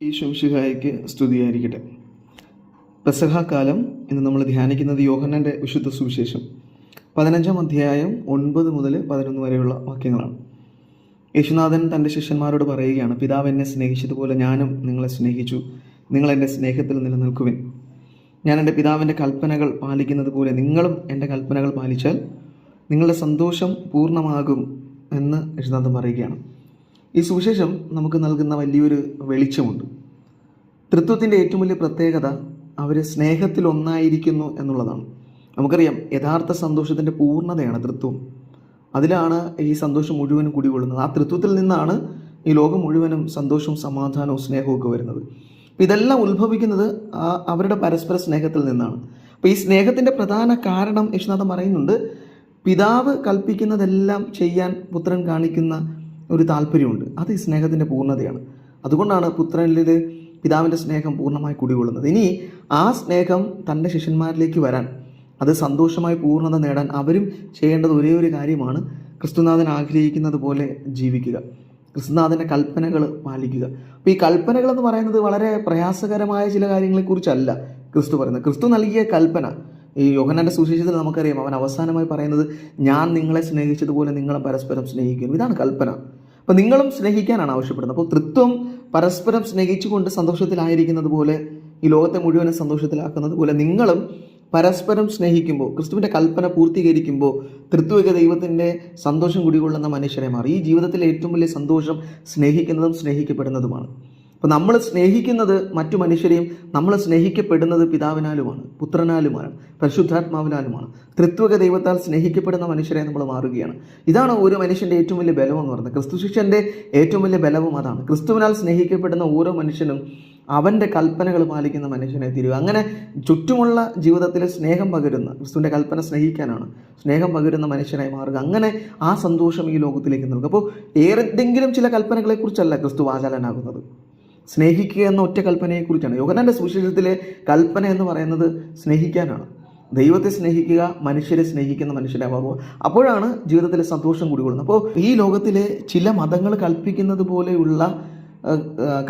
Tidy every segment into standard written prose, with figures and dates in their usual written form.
ഈശോ മിശിഹായ്ക്ക് സ്തുതിയായിരിക്കട്ടെ. പെസഹാകാലം ഇന്ന് നമ്മൾ ധ്യാനിക്കുന്നത് യോഹന്നാൻ്റെ വിശുദ്ധ സുവിശേഷം 15-ാം അധ്യായം 9 മുതൽ 11 വരെയുള്ള വാക്യങ്ങളാണ്. യേശുനാഥൻ തൻ്റെ ശിഷ്യന്മാരോട് പറയുകയാണ്, പിതാവ് എന്നെ സ്നേഹിച്ചതുപോലെ ഞാനും നിങ്ങളെ സ്നേഹിച്ചു, നിങ്ങൾ എൻ്റെ സ്നേഹത്തിൽ നിലനിൽക്കുവിൻ. ഞാൻ എൻ്റെ പിതാവിൻ്റെ കൽപ്പനകൾ പാലിക്കുന്നത് പോലെ നിങ്ങളും എൻ്റെ കൽപ്പനകൾ പാലിച്ചാൽ നിങ്ങളുടെ സന്തോഷം പൂർണ്ണമാകും എന്ന് യേശുനാഥൻ പറയുകയാണ്. ഈ സുവിശേഷം നമുക്ക് നൽകുന്ന വലിയൊരു വെളിച്ചമുണ്ട്. തൃത്വത്തിൻ്റെ ഏറ്റവും വലിയ പ്രത്യേകത അവർ സ്നേഹത്തിൽ ഒന്നായിരിക്കുന്നു എന്നുള്ളതാണ്. നമുക്കറിയാം, യഥാർത്ഥ സന്തോഷത്തിൻ്റെ പൂർണ്ണതയാണ് തൃത്വം. അതിലാണ് ഈ സന്തോഷം മുഴുവനും കുടികൊള്ളുന്നത്. ആ തൃത്വത്തിൽ നിന്നാണ് ഈ ലോകം മുഴുവനും സന്തോഷവും സമാധാനവും സ്നേഹവും ഒക്കെ വരുന്നത്. ഇതെല്ലാം ഉത്ഭവിക്കുന്നത് അവരുടെ പരസ്പര സ്നേഹത്തിൽ നിന്നാണ്. അപ്പോൾ ഈ സ്നേഹത്തിൻ്റെ പ്രധാന കാരണം യേശുനാഥൻ പറയുന്നുണ്ട്, പിതാവ് കൽപ്പിക്കുന്നതെല്ലാം ചെയ്യാൻ പുത്രൻ കാണിക്കുന്ന ഒരു താല്പര്യമുണ്ട്. അത് ഈ സ്നേഹത്തിൻ്റെ പൂർണ്ണതയാണ്. അതുകൊണ്ടാണ് പുത്രനിൽ പിതാവിൻ്റെ സ്നേഹം പൂർണ്ണമായി കുടികൊള്ളുന്നത്. ഇനി ആ സ്നേഹം തൻ്റെ ശിഷ്യന്മാരിലേക്ക് വരാൻ, അത് സന്തോഷമായി പൂർണ്ണത നേടാൻ അവരും ചെയ്യേണ്ടത് ഒരേ ഒരു കാര്യമാണ്, ക്രിസ്തുനാഥൻ ആഗ്രഹിക്കുന്നത് പോലെ ജീവിക്കുക, ക്രിസ്തുനാഥൻ്റെ കൽപ്പനകൾ പാലിക്കുക. അപ്പോൾ ഈ കൽപ്പനകൾ എന്ന് പറയുന്നത് വളരെ പ്രയാസകരമായ ചില കാര്യങ്ങളെക്കുറിച്ചല്ല ക്രിസ്തു പറയുന്നത്. ക്രിസ്തു നൽകിയ കൽപ്പന, ഈ യോഹന്നാൻ്റെ സുവിശേഷത്തിൽ നമുക്കറിയാം, അവൻ അവസാനമായി പറയുന്നത്, ഞാൻ നിങ്ങളെ സ്നേഹിച്ചതുപോലെ നിങ്ങളെ പരസ്പരം സ്നേഹിക്കുന്നു. ഇതാണ് കൽപ്പന. അപ്പോൾ നിങ്ങളും സ്നേഹിക്കാനാണ് ആവശ്യപ്പെടുന്നത്. അപ്പോൾ തൃത്വം പരസ്പരം സ്നേഹിച്ചുകൊണ്ട് സന്തോഷത്തിലായിരിക്കുന്നത് പോലെ, ഈ ലോകത്തെ മുഴുവനും സന്തോഷത്തിലാക്കുന്നത് പോലെ നിങ്ങളും പരസ്പരം സ്നേഹിക്കുമ്പോൾ, ക്രിസ്തുവിൻ്റെ കൽപ്പന പൂർത്തീകരിക്കുമ്പോൾ തൃത്വിക ദൈവത്തിൻ്റെ സന്തോഷം കുടികൊള്ളുന്ന മനുഷ്യരെ മാറി. ഈ ജീവിതത്തിലെ ഏറ്റവും വലിയ സന്തോഷം സ്നേഹിക്കുന്നതും സ്നേഹിക്കപ്പെടുന്നതുമാണ്. അപ്പോൾ നമ്മൾ സ്നേഹിക്കുന്നത് മറ്റു മനുഷ്യരെയും, നമ്മൾ സ്നേഹിക്കപ്പെടുന്നത് പിതാവിനാലുമാണ്, പുത്രനാലുമാണ്, പരിശുദ്ധാത്മാവിനാലുമാണ്. തൃത്വക ദൈവത്താൽ സ്നേഹിക്കപ്പെടുന്ന മനുഷ്യരെ നമ്മൾ മാറുകയാണ്. ഇതാണ് ഒരു മനുഷ്യൻ്റെ ഏറ്റവും വലിയ ബലം എന്ന് പറയുന്നത്. ക്രിസ്തു ശിഷ്യൻ്റെ ഏറ്റവും വലിയ ബലവും അതാണ്. ക്രിസ്തുവിനാൽ സ്നേഹിക്കപ്പെടുന്ന ഓരോ മനുഷ്യനും അവൻ്റെ കൽപ്പനകൾ പാലിക്കുന്ന മനുഷ്യനെ തീരുക. അങ്ങനെ ചുറ്റുമുള്ള ജീവിതത്തിൽ സ്നേഹം പകരുന്ന, ക്രിസ്തുവിൻ്റെ കൽപ്പന സ്നേഹിക്കാനാണ്, സ്നേഹം പകരുന്ന മനുഷ്യനായി മാറുക. അങ്ങനെ ആ സന്തോഷം ഈ ലോകത്തിലേക്ക് നൽകുക. അപ്പോൾ ഏതെങ്കിലും ചില കൽപ്പനകളെക്കുറിച്ചല്ല ക്രിസ്തു വാചാലനാകുന്നത്, സ്നേഹിക്കുക എന്ന ഒറ്റ കൽപ്പനയെക്കുറിച്ചാണ്. യോഹന്നാൻ്റെ സുവിശേഷത്തിലെ കൽപ്പന എന്ന് പറയുന്നത് സ്നേഹിക്കാനാണ്. ദൈവത്തെ സ്നേഹിക്കുക, മനുഷ്യരെ സ്നേഹിക്കുന്ന മനുഷ്യരാകുക. അപ്പോഴാണ് ജീവിതത്തിലെ സന്തോഷം കുടികൊള്ളുന്നത്. അപ്പോൾ ഈ ലോകത്തിലെ ചില മതങ്ങൾ കൽപ്പിക്കുന്നത് പോലെയുള്ള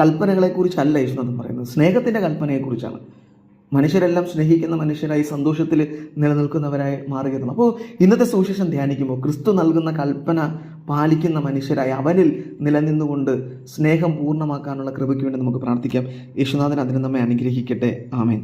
കൽപ്പനകളെക്കുറിച്ചല്ല യേശുനാഥൻ പറയുന്നത്, സ്നേഹത്തിൻ്റെ കൽപ്പനയെക്കുറിച്ചാണ്. മനുഷ്യരെല്ലാം സ്നേഹിക്കുന്ന മനുഷ്യരായി സന്തോഷത്തിൽ നിലനിൽക്കുന്നവരായി മാറുകയാണ്. അപ്പോൾ ഇന്നത്തെ സുവിശേഷം ധ്യാനിക്കുമ്പോൾ ക്രിസ്തു നൽകുന്ന കൽപ്പന പാലിക്കുന്ന മനുഷ്യരായി അവനിൽ നിലനിന്നുകൊണ്ട് സ്നേഹം പൂർണ്ണമാക്കാനുള്ള കൃപയ്ക്ക് വേണ്ടി നമുക്ക് പ്രാർത്ഥിക്കാം. യേശുനാഥൻ അതിന് നമ്മെ അനുഗ്രഹിക്കട്ടെ. ആമേൻ.